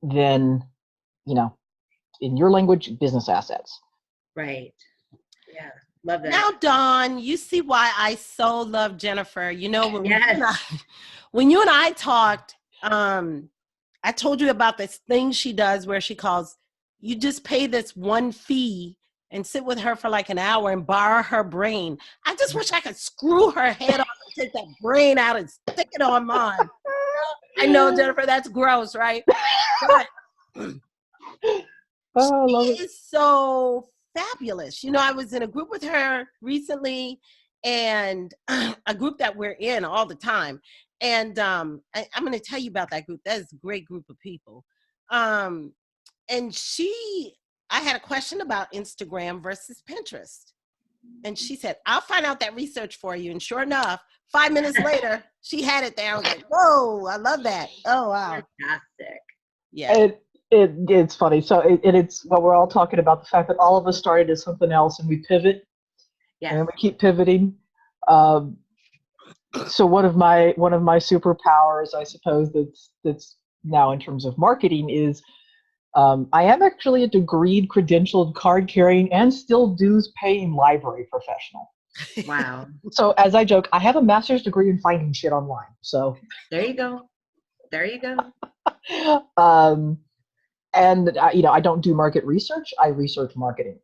Then, in your language, business assets. Right. Yeah. Love that. Now, Dawn, you see why I so love Jennifer. Yes. When you and I talked, I told you about this thing she does where she calls, you just pay this one fee and sit with her for like an hour and borrow her brain. I just wish I could screw her head off and take that brain out and stick it on mine. I know, Jennifer, that's gross, right? But Oh, I love she it. is so fabulous. I was in a group with her recently, and a group that we're in all the time. And I'm going to tell you about that group. That is a great group of people. And I had a question about Instagram versus Pinterest. And she said, I'll find out that research for you. And sure enough, 5 minutes later, she had it there. I was like, whoa, I love that. Oh, wow. Fantastic. Yeah. It's funny. So it's what we're all talking about, the fact that all of us started as something else and we pivot. Yes. And we keep pivoting. So one of my superpowers, I suppose, that's now in terms of marketing is I am actually a degreed, credentialed, card-carrying, and still dues-paying library professional. Wow. So as I joke, I have a master's degree in finding shit online. So There you go. There you go. And I don't do market research. I research marketing,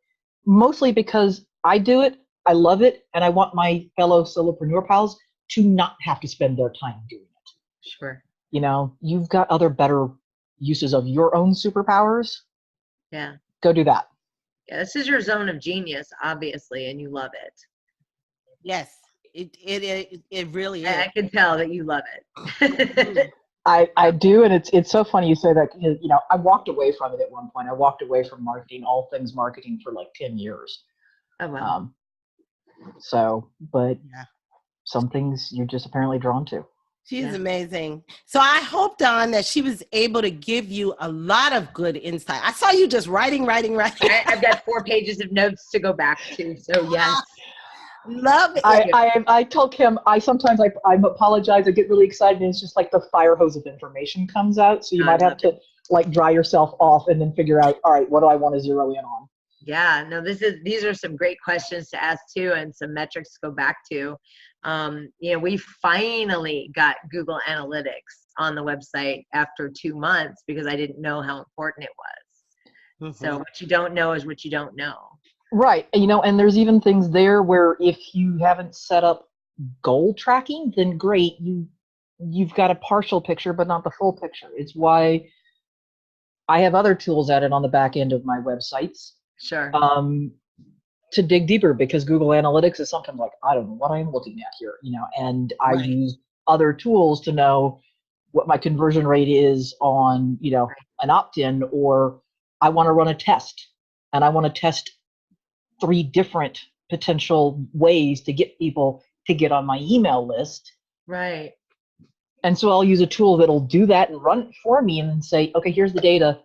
mostly because I do it, I love it, and I want my fellow solopreneur pals to not have to spend their time doing it. Sure. You've got other better uses of your own superpowers. Yeah. Go do that. Yeah. This is your zone of genius, obviously, and you love it. Yes, it really is. I can tell that you love it. I do, and it's so funny you say that. I walked away from it at one point. I walked away from marketing, all things marketing, for like 10 years. Oh, wow. But Yeah. some things you're just apparently drawn to. She's amazing. So I hope, Dawn, that she was able to give you a lot of good insight. I saw you just writing. I've got 4 pages of notes to go back to. So yes. Love it. I told Kim, I sometimes I apologize. I get really excited, and it's just like the fire hose of information comes out. So you might have to like dry yourself off and then figure out, all right, what do I want to zero in on? Yeah, no, these are some great questions to ask too, and some metrics to go back to. We finally got Google Analytics on the website after 2 months because I didn't know how important it was. Mm-hmm. So what you don't know is what you don't know. Right. And there's even things there where if you haven't set up goal tracking, then great, you've got a partial picture, but not the full picture. It's why I have other tools added on the back end of my websites. Sure. to dig deeper, because Google Analytics is sometimes like, I don't know what I'm looking at here, and I Right. use other tools to know what my conversion rate is on, an opt-in, or I want to run a test and I want to test 3 different potential ways to get people to get on my email list. Right. And so I'll use a tool that'll do that and run it for me and then say, okay, here's the data.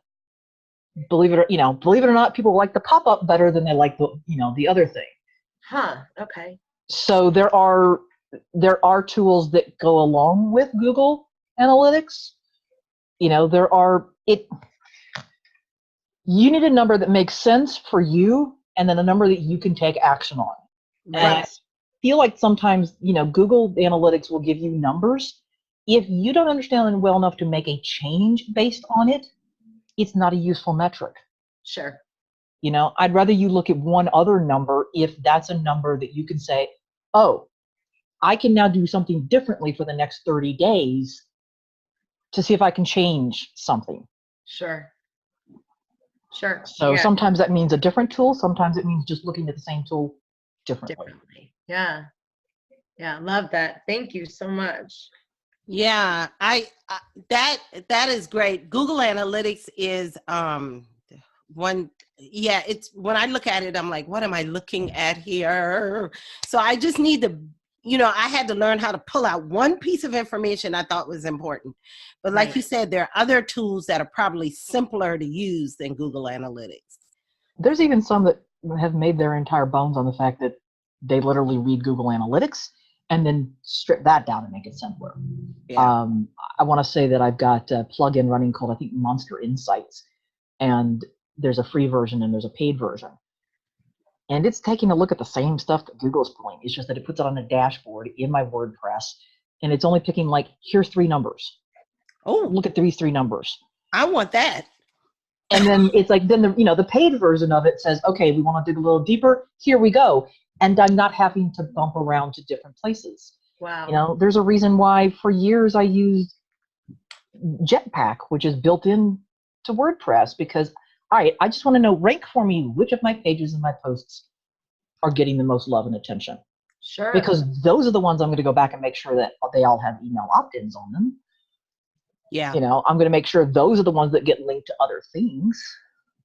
Believe it or not, people like the pop-up better than they like the other thing. Huh. Okay. So there are tools that go along with Google Analytics. You need a number that makes sense for you, and then a number that you can take action on. And Right. I feel like sometimes, Google Analytics will give you numbers. If you don't understand them well enough to make a change based on it, it's not a useful metric. Sure. I'd rather you look at one other number if that's a number that you can say, oh, I can now do something differently for the next 30 days to see if I can change something. Sure. Sure. So Yeah. sometimes that means a different tool. Sometimes it means just looking at the same tool differently. Yeah. Yeah. Love that. Thank you so much. Yeah, that is great. Google Analytics is one. Yeah, it's when I look at it, I'm like, what am I looking at here? So I just need to, I had to learn how to pull out one piece of information I thought was important. But like you said, there are other tools that are probably simpler to use than Google Analytics. There's even some that have made their entire bones on the fact that they literally read Google Analytics and then strip that down and make it simpler. Yeah. I want to say that I've got a plugin running called, I think, Monster Insights, and there's a free version and there's a paid version. And it's taking a look at the same stuff that Google's pulling. It's just that it puts it on a dashboard in my WordPress, and it's only picking here's 3 numbers. Oh, look at these 3 numbers. I want that. And then it's like, then the paid version of it says, okay, we want to dig a little deeper. Here we go. And I'm not having to bump around to different places. Wow. There's a reason why for years I used Jetpack, which is built in to WordPress, because, all right, I just want to know, rank for me which of my pages and my posts are getting the most love and attention. Sure. Because those are the ones I'm going to go back and make sure that they all have email opt-ins on them. Yeah. I'm going to make sure those are the ones that get linked to other things.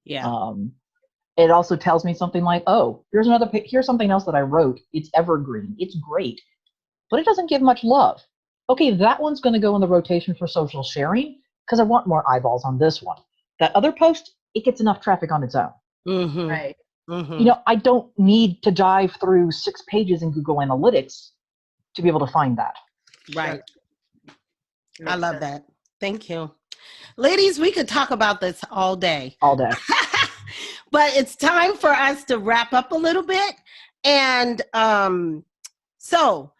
Yeah. It also tells me something like, oh, here's something else that I wrote. It's evergreen. It's great, but it doesn't give much love. Okay, that one's going to go in the rotation for social sharing because I want more eyeballs on this one. That other post, it gets enough traffic on its own. Mm-hmm. Right. Mm-hmm. I don't need to dive through 6 pages in Google Analytics to be able to find that. Right. Sure. I love that. Thank you. Ladies, we could talk about this all day. All day. But it's time for us to wrap up a little bit. And so,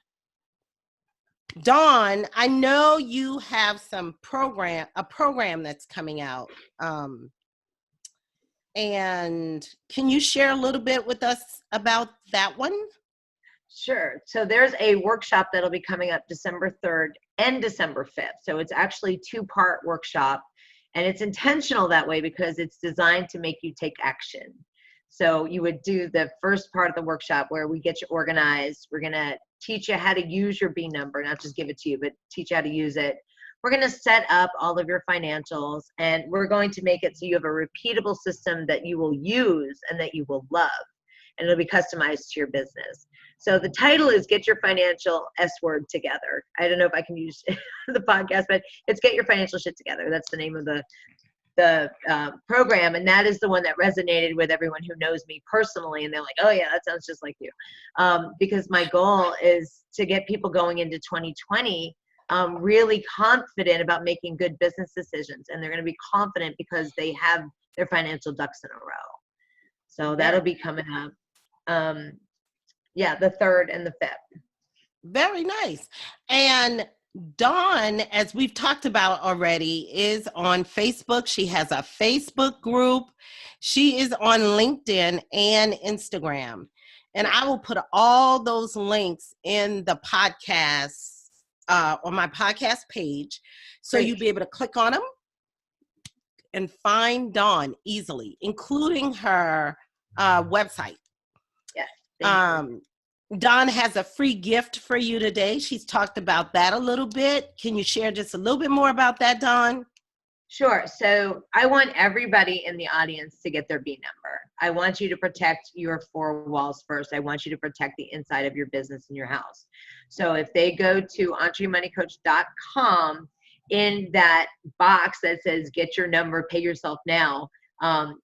Dawn, I know you have a program that's coming out. And can you share a little bit with us about that one? Sure. So there's a workshop that'll be coming up December 3rd and December 5th. So it's actually 2-part workshop, and it's intentional that way because it's designed to make you take action. So you would do the first part of the workshop where we get you organized. We're going to teach you how to use your B number, not just give it to you, but teach you how to use it. We're going to set up all of your financials, and we're going to make it so you have a repeatable system that you will use and that you will love, and it'll be customized to your business. So the title is Get Your Financial S Word Together. I don't know if I can use the podcast, but it's Get Your Financial Shit Together. That's the name of the program, and that is the one that resonated with everyone who knows me personally, and they're like, oh yeah, that sounds just like you. Because my goal is to get people going into 2020 really confident about making good business decisions, and they're going to be confident because they have their financial ducks in a row. So that'll be coming up. The 3rd and the 5th. Very nice. And Dawn, as we've talked about already, is on Facebook. She has a Facebook group. She is on LinkedIn and Instagram. And I will put all those links in the podcast, on my podcast page. So Great. you'll be able to click on them and find Dawn easily, including her website. Thank you. Dawn has a free gift for you today. She's talked about that a little bit. Can you share just a little bit more about that, Dawn? Sure. So I want everybody in the audience to get their B number. I want you to protect your four walls first. I want you to protect the inside of your business and your house. So if they go to entremoneycoach.com, in that box that says get your number, pay yourself now,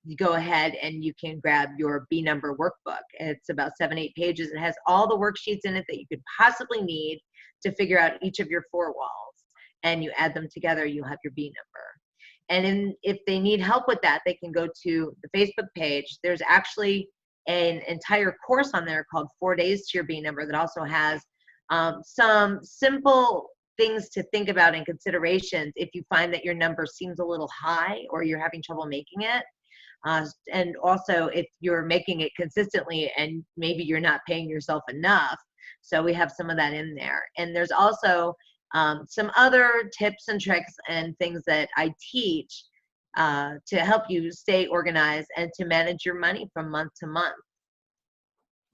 you go ahead and you can grab your B number workbook. It's about 7-8 pages. It has all the worksheets in it that you could possibly need to figure out each of your four walls, and you add them together, you'll have your B number. And if they need help with that, they can go to the Facebook page. There's actually an entire course on there called 4 Days to Your B Number that also has some simple things to think about and considerations if you find that your number seems a little high or you're having trouble making it. And also if you're making it consistently and maybe you're not paying yourself enough. So we have some of that in there. And there's also some other tips and tricks and things that I teach to help you stay organized and to manage your money from month to month.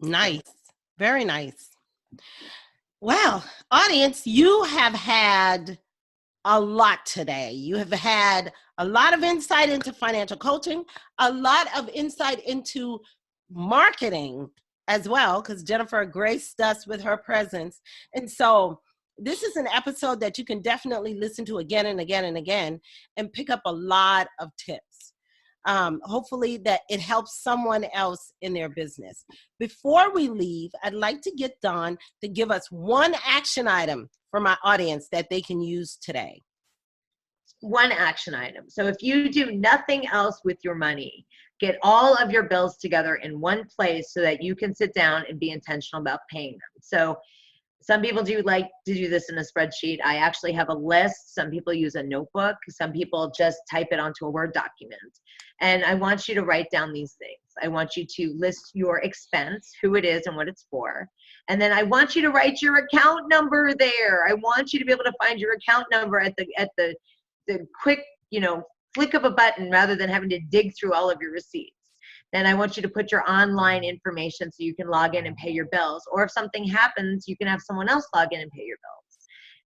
Nice. Very nice. Well, audience, you have had a lot today. You have had a lot of insight into financial coaching, a lot of insight into marketing as well, because Jennifer graced us with her presence. And so this is an episode that you can definitely listen to again and again and again and pick up a lot of tips. Hopefully that it helps someone else in their business. Before we leave, I'd like to get Dawn to give us one action item for my audience that they can use today. One action item. So if you do nothing else with your money, get all of your bills together in one place so that you can sit down and be intentional about paying them. So some people do like to do this in a spreadsheet. I actually have a list. Some people use a notebook. Some people just type it onto a Word document. And I want you to write down these things. I want you to list your expense, who it is and what it's for. And then I want you to write your account number there. I want you to be able to find your account number at the quick, flick of a button rather than having to dig through all of your receipts. Then I want you to put your online information so you can log in and pay your bills. Or if something happens, you can have someone else log in and pay your bills.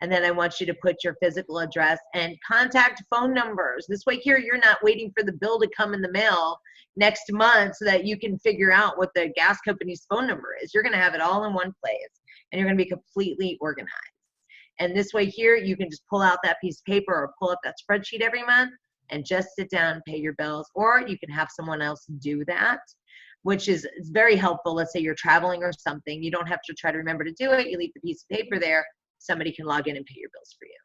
And then I want you to put your physical address and contact phone numbers. This way here, you're not waiting for the bill to come in the mail next month so that you can figure out what the gas company's phone number is. You're going to have it all in one place and you're going to be completely organized. And this way here, you can just pull out that piece of paper or pull up that spreadsheet every month and just sit down and pay your bills. Or you can have someone else do that, which is very helpful. Let's say you're traveling or something. You don't have to try to remember to do it. You leave the piece of paper there. Somebody can log in and pay your bills for you.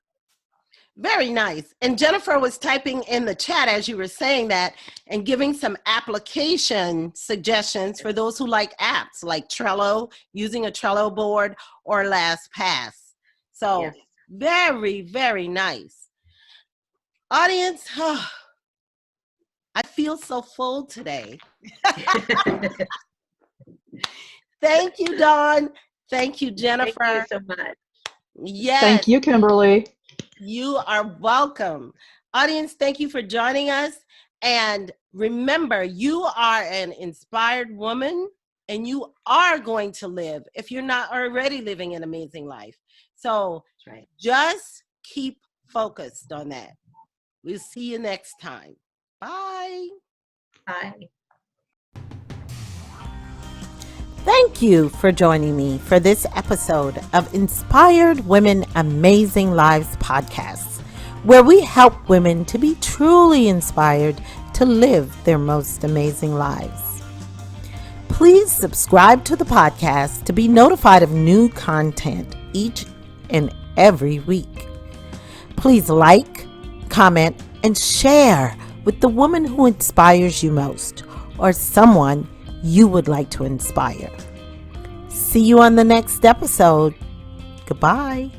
Very nice. And Jennifer was typing in the chat as you were saying that and giving some application suggestions for those who like apps like Trello, using a Trello board, or LastPass. So yes. Very, very nice. Audience, I feel so full today. Thank you, Dawn. Thank you, Jennifer. Thank you so much. Yes. Thank you, Kimberly. You are welcome. Audience, thank you for joining us. And remember, you are an inspired woman and you are going to live, if you're not already living an amazing life. So that's right. Just keep focused on that. We'll see you next time. Bye. Bye. Thank you for joining me for this episode of Inspired Women Amazing Lives podcast, where we help women to be truly inspired to live their most amazing lives. Please subscribe to the podcast to be notified of new content each and every week. Please like, comment, and share with the woman who inspires you most or someone you would like to inspire. See you on the next episode. Goodbye.